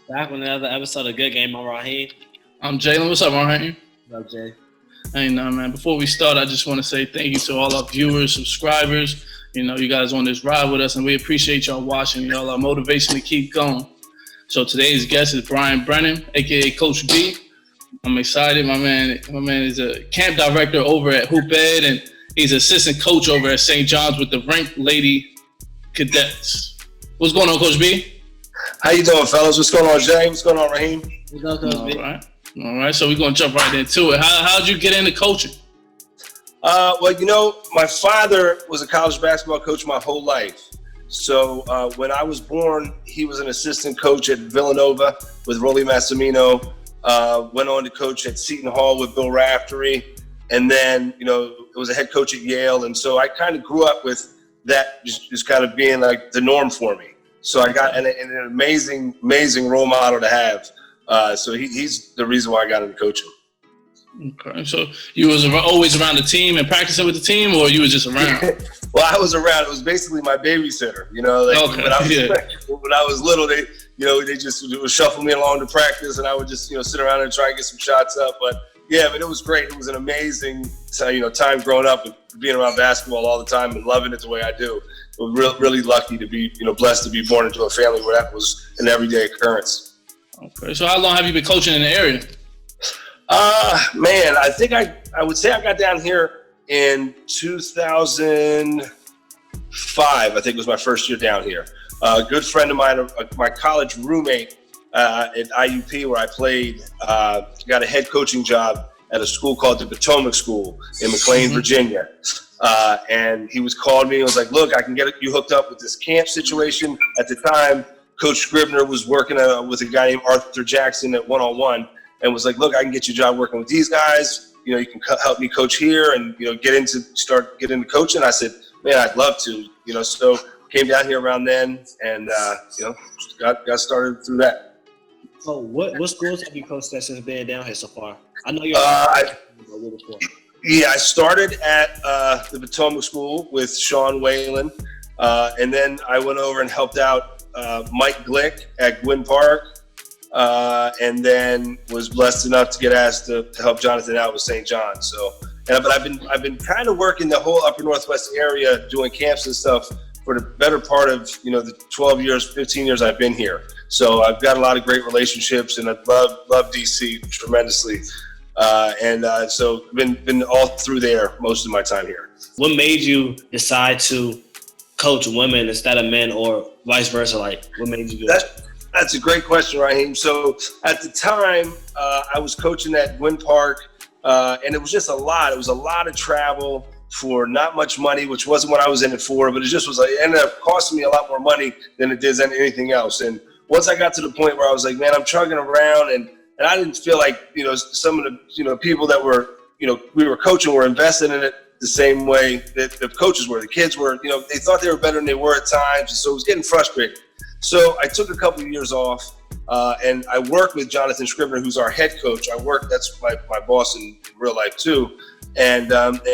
Back with another episode of Good Game. I'm Raheem. I'm Jalen. What's up, Raheem? What's up, Jay? Hey, no, man. Before we start, I just want to say thank you to all our viewers, subscribers. You know, you guys on this ride with us, and we appreciate y'all watching. Y'all our motivation to keep going. So today's guest is Brennan, aka Coach B. I'm excited. My man is a camp director over at Hoop Ed, and he's assistant coach over at St. John's with the ranked Lady Cadets. What's going on, Coach B? How you doing, fellas? What's going on, Jay? What's going on, Raheem? What's up, Coach B? All right. So we're gonna jump right into it. How'd you get into coaching? Well, you know, my father was a college basketball coach my whole life. So when I was born, he was an assistant coach at Villanova with Rolly Massimino. Went on to coach at Seton Hall with Bill Raftery, and then was a head coach at Yale. And so I kind of grew up with that, just kind of being like the norm for me. So I got an amazing role model to have. So he's the reason why I got into coaching. Okay, so you was always around the team and practicing with the team, or you was just around? Well, I was around. It was basically my babysitter. When I was little, they just would shuffle me along to practice, and I would just sit around and try and get some shots up. But yeah, it was great. It was an amazing time growing up and being around basketball all the time and loving it the way I do. I was really lucky to be blessed to be born into a family where that was an everyday occurrence. Okay, so how long have you been coaching in the area? Man, I think I would say I got down here in 2005. I think was my first year down here. A good friend of mine, my college roommate at IUP where I played, got a head coaching job at a school called the Potomac School in McLean, Virginia. And he called me and was like, look, I can get you hooked up with this camp situation. At the time, Coach Scribner was working with a guy named Arthur Jackson at one-on-one. And was like, look, I can get you a job working with these guys. You can help me coach here and, get into coaching. I said, man, I'd love to, so came down here around then and, got started through that. So what schools have you coached at since being down here so far? I know you're I started at the Potomac School with Sean Whalen. And then I went over and helped out Mike Glick at Gwynn Park. And then was blessed enough to get asked to help Jonathan out with St. John's. So, but I've been kind of working the whole Upper Northwest area, doing camps and stuff for the better part of the 12 years, 15 years I've been here. So I've got a lot of great relationships, and I love DC tremendously. So been all through there most of my time here. What made you decide to coach women instead of men, or vice versa? Like, what made you do that? That's a great question, Raheem. So at the time, I was coaching at Gwynn Park, and it was just a lot. It was a lot of travel for not much money, which wasn't what I was in it for, but it just was it ended up costing me a lot more money than it did anything else. And once I got to the point where I was like, man, I'm chugging around, and I didn't feel like, some of the, people that were, we were coaching were invested in it the same way that the coaches were. The kids were, they thought they were better than they were at times. So it was getting frustrating. So I took a couple of years off, and I worked with Jonathan Scribner, who's our head coach. That's my boss in real life too. And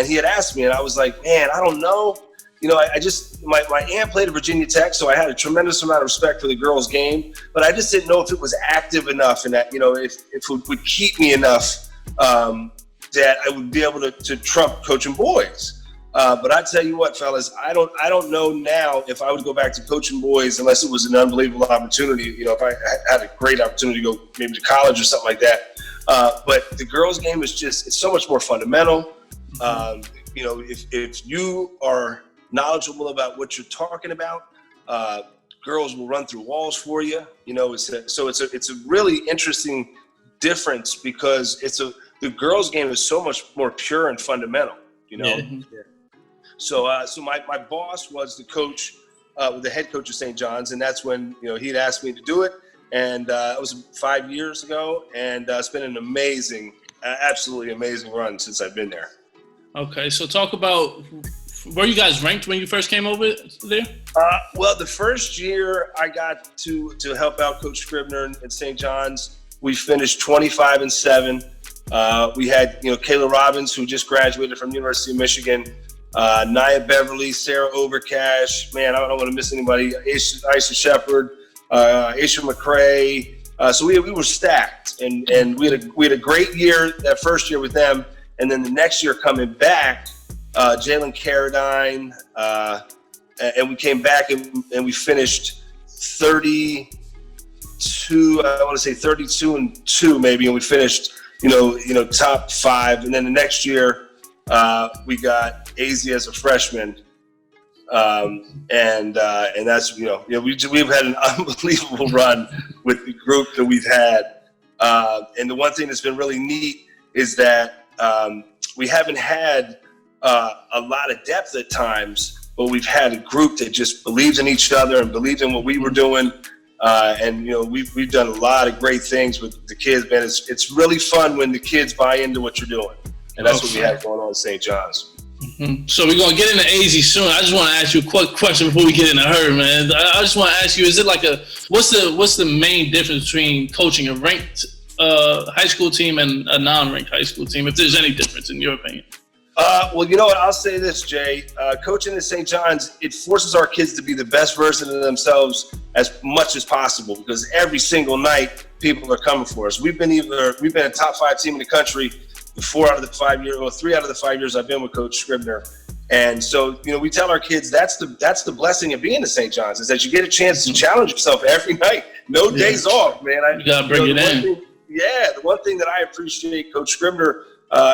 he had asked me, and I was like, man, I don't know. I just, my aunt played at Virginia Tech, so I had a tremendous amount of respect for the girls' game, but I just didn't know if it was active enough and that, if it would keep me enough that I would be able to trump coaching boys. But I tell you what, fellas, I don't know now if I would go back to coaching boys unless it was an unbelievable opportunity. If I had a great opportunity to go maybe to college or something like that. But the girls' game is it's so much more fundamental. If you are knowledgeable about what you're talking about, girls will run through walls for you. It's a really interesting difference because the girls' game is so much more pure and fundamental. Yeah. So my boss was the coach, the head coach of St. John's, and that's when he'd asked me to do it, and it was 5 years ago, and it's been an absolutely amazing run since I've been there. Okay, so talk about, were you guys ranked when you first came over there? Well, the first year I got to help out Coach Scribner at St. John's, we finished 25-7. We had Kayla Robbins, who just graduated from the University of Michigan. Nia Beverly, Sarah Overcash, man, I don't want to miss anybody. Aisha Shepard, Aisha McCrae, So we were stacked, and we had a great year that first year with them, and then the next year coming back, Jalen Carradine, and we came back and we finished 32. I want to say 32-2 maybe, and we finished top 5. And then the next year we got Azzi as a freshman. And that's we've had an unbelievable run with the group that we've had, and the one thing that's been really neat is that we haven't had a lot of depth at times, but we've had a group that just believes in each other and believes in what we were doing, and we've done a lot of great things with the kids, man. It's really fun when the kids buy into what you're doing, and that's what we have going on at St. John's. Mm-hmm. So we're gonna get into Azzi soon. I just want to ask you a quick question before we get into her, man. I just want to ask you: is it like what's the main difference between coaching a ranked high school team and a non-ranked high school team, if there's any difference in your opinion? Well, you know what? I'll say this, Jay. Coaching at St. John's, it forces our kids to be the best version of themselves as much as possible, because every single night people are coming for us. We've been a top 5 team in the country 3 out of the 5 years I've been with Coach Scribner. And so, we tell our kids that's the blessing of being at St. John's, is that you get a chance to challenge yourself every night. No days off, man. You gotta bring it in. The one thing that I appreciate Coach Scribner,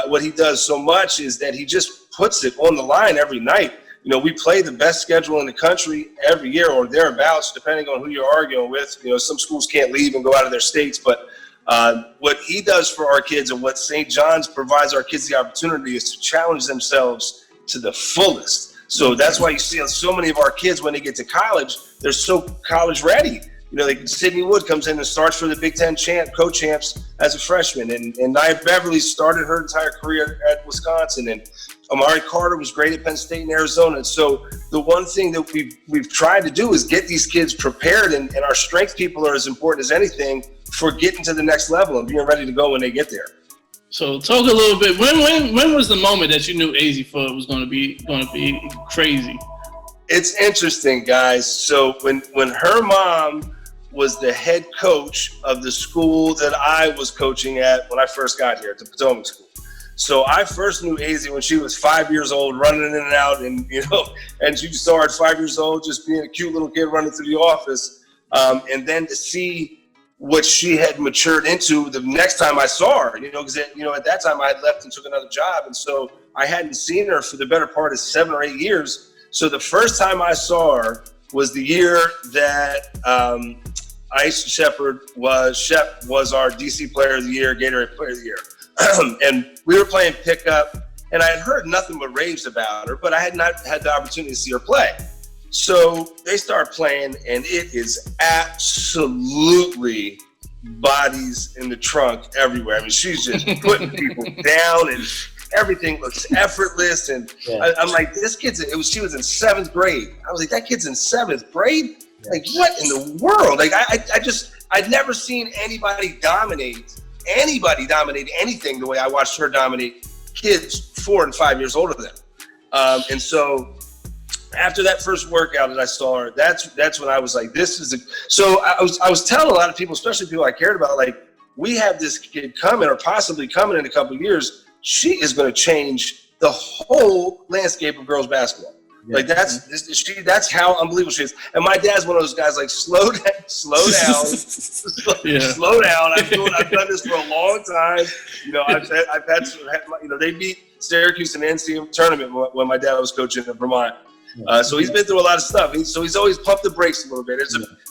what he does so much is that he just puts it on the line every night. We play the best schedule in the country every year or thereabouts, depending on who you're arguing with. Some schools can't leave and go out of their states, but what he does for our kids and what St. John's provides our kids the opportunity is to challenge themselves to the fullest. So that's why you see so many of our kids, when they get to college, they're so college ready. Sydney Wood comes in and starts for the Big Ten co-champs as a freshman. And Nia Beverly started her entire career at Wisconsin. And Amari Carter was great at Penn State and Arizona. And so the one thing that we've tried to do is get these kids prepared. And our strength people are as important as anything for getting to the next level and being ready to go when they get there. So talk a little bit. When was the moment that you knew Azzi Fudd was going to be crazy? It's interesting, guys. So when her mom was the head coach of the school that I was coaching at when I first got here, at the Potomac School. So I first knew Azzi when she was 5 years old, running in and out, and and she saw her at 5 years old, just being a cute little kid running through the office, and then to see what she had matured into the next time I saw her, because at that time I had left and took another job, and so I hadn't seen her for the better part of 7 or 8 years. So the first time I saw her was the year that Ice Shepard was our DC Player of the Year, Gatorade Player of the Year. And we were playing pickup, and I had heard nothing but raves about her, but I had not had the opportunity to see her play. So they start playing, and it is absolutely bodies in the trunk everywhere. I mean, she's just putting people down, and everything looks effortless. And I'm like, this kid's, she was in 7th grade. I was like, that kid's in 7th grade? Like, what in the world? Like, I'd never seen anybody dominate anything the way I watched her dominate kids 4 and 5 years older than them. And so after that first workout that I saw her, that's when I was like, so I was telling a lot of people, especially people I cared about, like, we have this kid coming or possibly coming in a couple of years. She is going to change the whole landscape of girls basketball. Yeah. Like, that's how unbelievable she is. And my dad's one of those guys, like, slow down. I've done this for a long time. I've had they beat Syracuse in the NCAA tournament when my dad was coaching in Vermont. So he's been through a lot of stuff. So he's always pumped the brakes a little bit.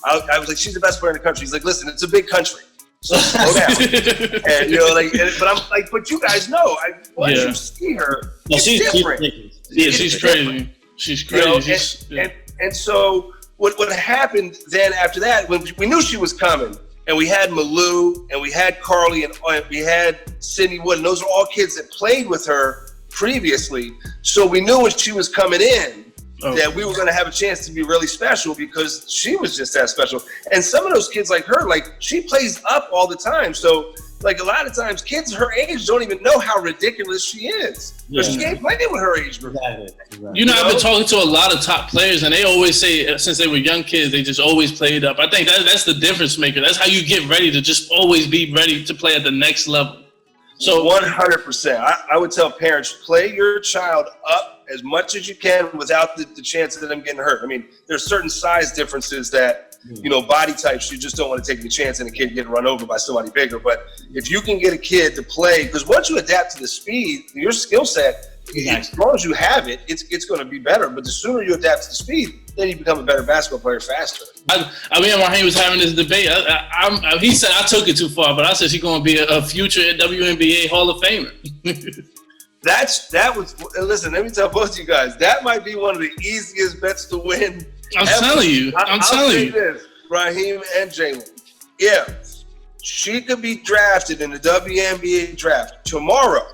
I was like, she's the best player in the country. He's like, listen, it's a big country. So slow down. And but I'm like, but you guys know, once you see her, it's different. She's crazy. She's crazy. And so what happened then after that, when we knew she was coming, and we had Malou, and we had Carly, and we had Sydney Wood, and those are all kids that played with her previously. So we knew when she was coming in that we were going to have a chance to be really special, because she was just that special. And some of those kids like her, like, she plays up all the time. So, like a lot of times kids her age don't even know how ridiculous she is. Because she ain't playing with her age group. Exactly. You know, I've been talking to a lot of top players, and they always say since they were young kids, they just always played up. I think that's the difference maker. That's how you get ready to just always be ready to play at the next level. So 100%. I would tell parents, play your child up as much as you can without the chance of them getting hurt. I mean, there's certain size differences that, you know, body types, you just don't want to take the chance and a kid getting run over by somebody bigger. But if you can get a kid to play, because once you adapt to the speed, your skill set, as long as you have it, it's going to be better. But the sooner you adapt to the speed, then you become a better basketball player faster. I mean, Raheem was having this debate. He said I took it too far, but I said she's going to be a future WNBA Hall of Famer. Listen, let me tell both of you guys, that might be one of the easiest bets to win. I'm telling you. I'll say this, Raheem and Jalen. If she could be drafted in the WNBA draft tomorrow,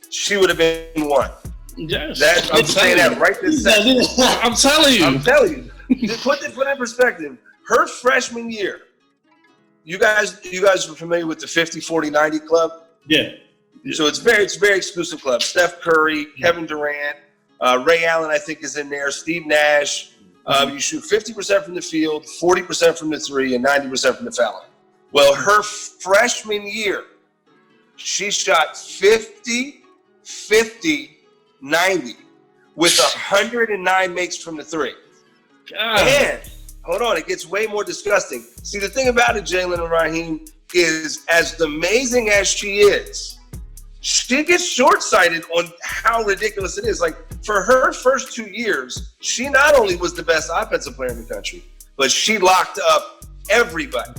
she would have been one. Yes. I'm saying that right this second. I'm telling you. Just put in perspective. Her freshman year, you guys are familiar with the 50-40-90 club? Yeah. So it's very exclusive club. Steph Curry, Kevin Durant, Ray Allen, I think, is in there. Steve Nash. You shoot 50% from the field, 40% from the three, and 90% from the foul line. Well, her freshman year, she shot 50, 50, 90 with 109 makes from the three. God. And hold on, it gets way more disgusting. See, the thing about it, Jalen and Raheem, is as amazing as she is, she gets short-sighted on how ridiculous it is. Like, for her first 2 years, she not only was the best offensive player in the country, but she locked up everybody.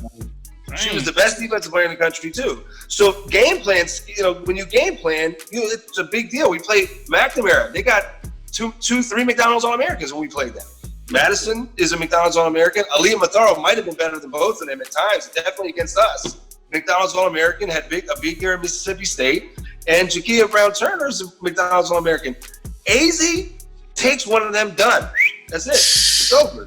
She was the best defensive player in the country, too. So game plans, you know, when you game plan, it's a big deal. We played McNamara. They got three McDonald's All-Americans when we played them. Madison is a McDonald's All-American. Aaliyah Matharo might have been better than both of them at times, definitely against us. McDonald's All-American, had a big year at Mississippi State. And Jakia Brown-Turner is a McDonald's All-American. Azzi takes one of them, done. That's it. It's over.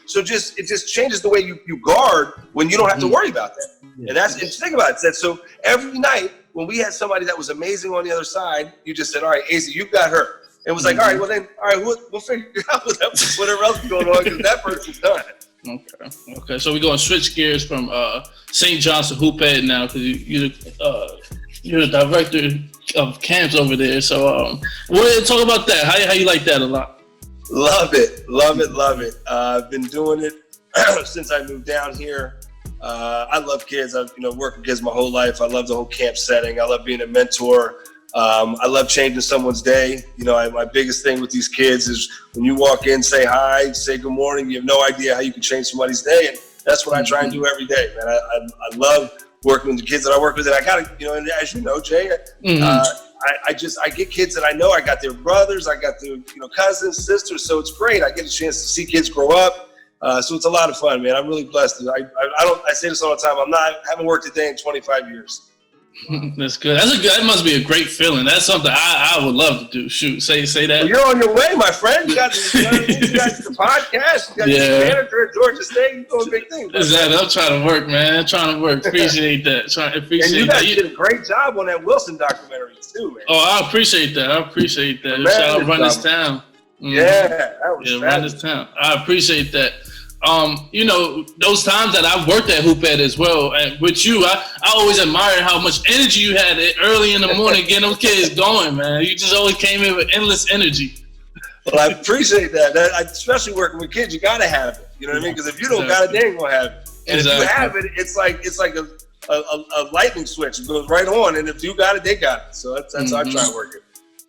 So it just changes the way you guard when you don't have to worry about that. And think about it. So every night when we had somebody that was amazing on the other side, you just said, all right, Azzi, you've got her. It was like, all right, we'll figure out whatever else is going on because that person's done. Okay. So we're going to switch gears from St. John's to Hoop Ed now because you're the director of camps over there. So talk about that. How you like that a lot? Love it. I've been doing it since I moved down here. I love kids. I've worked with kids my whole life. I love the whole camp setting. I love being a mentor. I love changing someone's day. My biggest thing with these kids is when you walk in, say hi, say good morning. You have no idea how you can change somebody's day, and that's what I try and do every day, man. I love working with the kids that I work with, and I got to, and as you know, Jay, I get kids that I know. I got their brothers, I got their cousins, sisters, so it's great. I get a chance to see kids grow up. So it's a lot of fun, man. I'm really blessed. I say this all the time. I haven't worked a day in 25 years. That's good. That must be a great feeling. That's something I would love to do. Shoot, say that. Well, you're on your way, my friend. You got the podcast. You got your manager at Georgia State. You're doing big things. Exactly. I'm trying to work, man. Appreciate that. And you guys did a great job on that Wilson documentary too, man. Oh, I appreciate that. Shout out Run This Town. Yeah, that was Run This Town. I appreciate that. Those times that I've worked at Hoop Ed as well, and with you, I always admired how much energy you had early in the morning getting those kids going, man. You just always came in with endless energy. Well, I appreciate that. Especially working with kids, you got to have it. You know what I mean? Because if you don't got it, they ain't going to have it. And if you have it, it's like a lightning switch. It goes right on. And if you got it, they got it. So that's how I try to work it.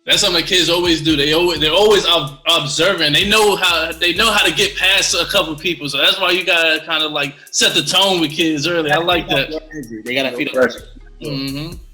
That's something the kids always do. They're always observing. They know how to get past a couple of people. So that's why you gotta kind of like set the tone with kids early. I like that. They gotta feed pressure.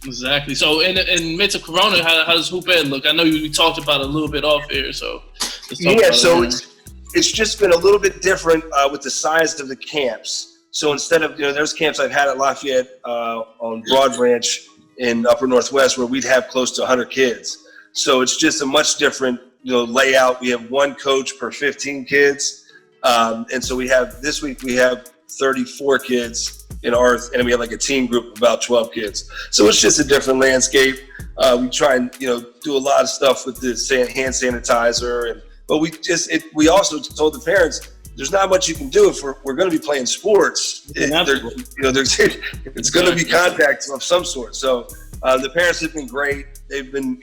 Exactly. So in midst of Corona, how does Hoop Ed look? I know we talked about it a little bit off here. So it's just been a little bit different with the size of the camps. So instead of there's camps I've had at Lafayette on Broad Branch in Upper Northwest where we'd have close to 100 kids. So it's just a much different, layout. We have one coach per 15 kids. And so this week we have 34 kids. in ours, and we had like a team group of about 12 kids. So it's just a different landscape. We try and do a lot of stuff with the hand sanitizer, but we also told the parents there's not much you can do if we're going to be playing sports. It's going to be contact of some sort. So the parents have been great. They've been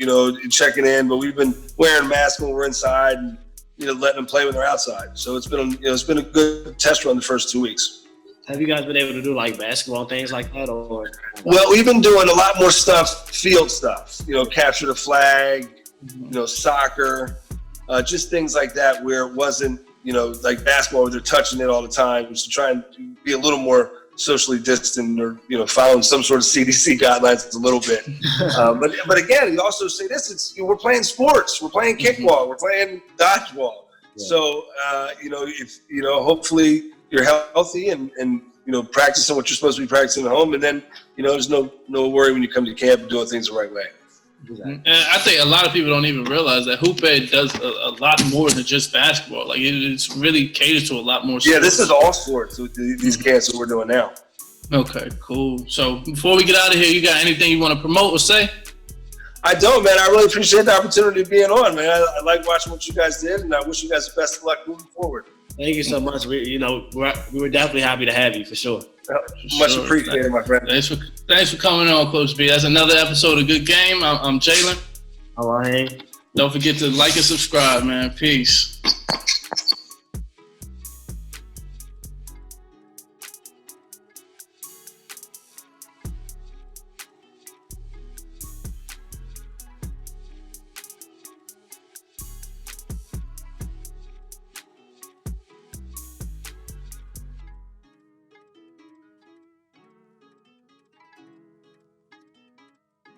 checking in, but we've been wearing masks when we're inside and letting them play when they're outside. So it's been a good test run the first 2 weeks. Have you guys been able to do like basketball things like that, or? Well, we've been doing a lot more stuff, field stuff. Capture the flag, soccer, just things like that where it wasn't like basketball where they're touching it all the time. Just to try and be a little more socially distant, or following some sort of CDC guidelines a little bit. But again, we also say this: we're playing sports, we're playing kickball, we're playing dodgeball. Yeah. So if hopefully you're healthy and practicing what you're supposed to be practicing at home, and then there's no worry when you come to camp and doing things the right way. Exactly. And I think a lot of people don't even realize that Hoop Ed does a lot more than just basketball. Like it's really caters to a lot more sports. Yeah, this is all sports with these camps that we're doing now. Okay, cool. So before we get out of here, you got anything you want to promote or say? I don't, man. I really appreciate the opportunity of being on, man. I like watching what you guys did, and I wish you guys the best of luck moving forward. Thank you so much. We were definitely happy to have you for sure. Much appreciated, my friend. Thanks for coming on, Coach B. That's another episode of Good Game. I'm Jalen. All right. Don't forget to like and subscribe, man. Peace.